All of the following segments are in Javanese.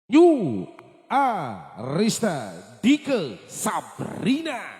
Yu Arista Dike Sabrina.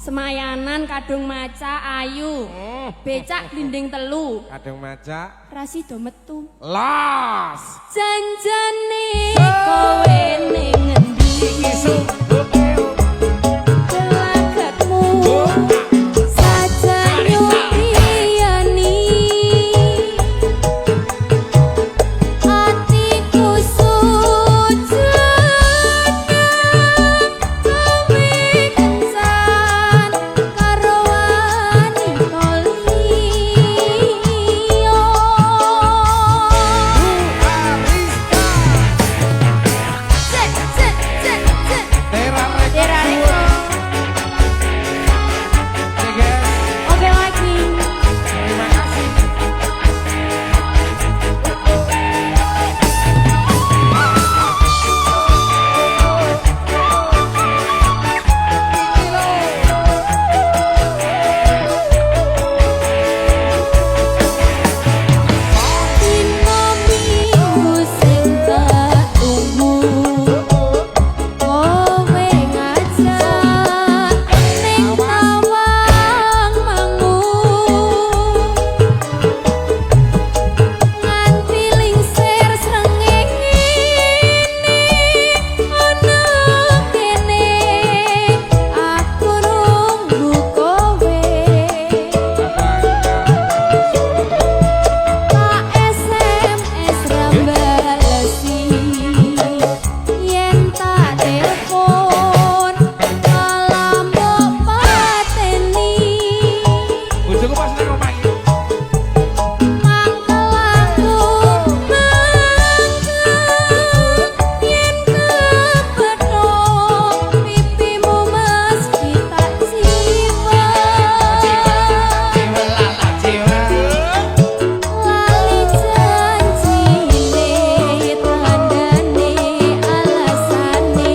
Semayanan kadung maca ayu. Becak dinding telu. Kadung maca rasi do metu. Las. Janjane kowe ning endi? Gelagatmu saja nyupiani. Atiku sujud kowe kencan karo wanita liya. Oke lagi. Terima kasih. Dina minggu sing tak tunggu, kowe ngajak ning tawang mangu. Nganti lingsir srengenge ana kene, aku nunggu kowe. Tak SMS rambalesi, yen tak telepon malah mbok pateni. Bojoku pas nang omah iki. Mangkel aku mangkel, yen kepethuk pipimu mesti tak ciwek. Lali janjine tandane alasane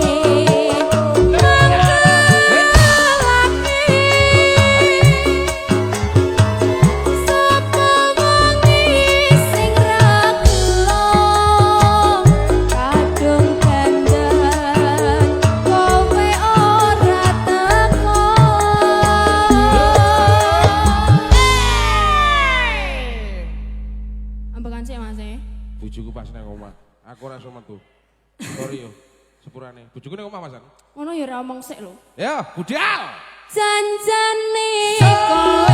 sapa wengi sing ra gelong kadung dandan kowe ora teko. Ambekan sih Mas. Bojoku pas nang omah. Aku ora iso metu. Sorry yo. Sepurane. Bojoku nang omah Mas. Ngono ya ora omong sik lho. Ya, budal. Janjane kok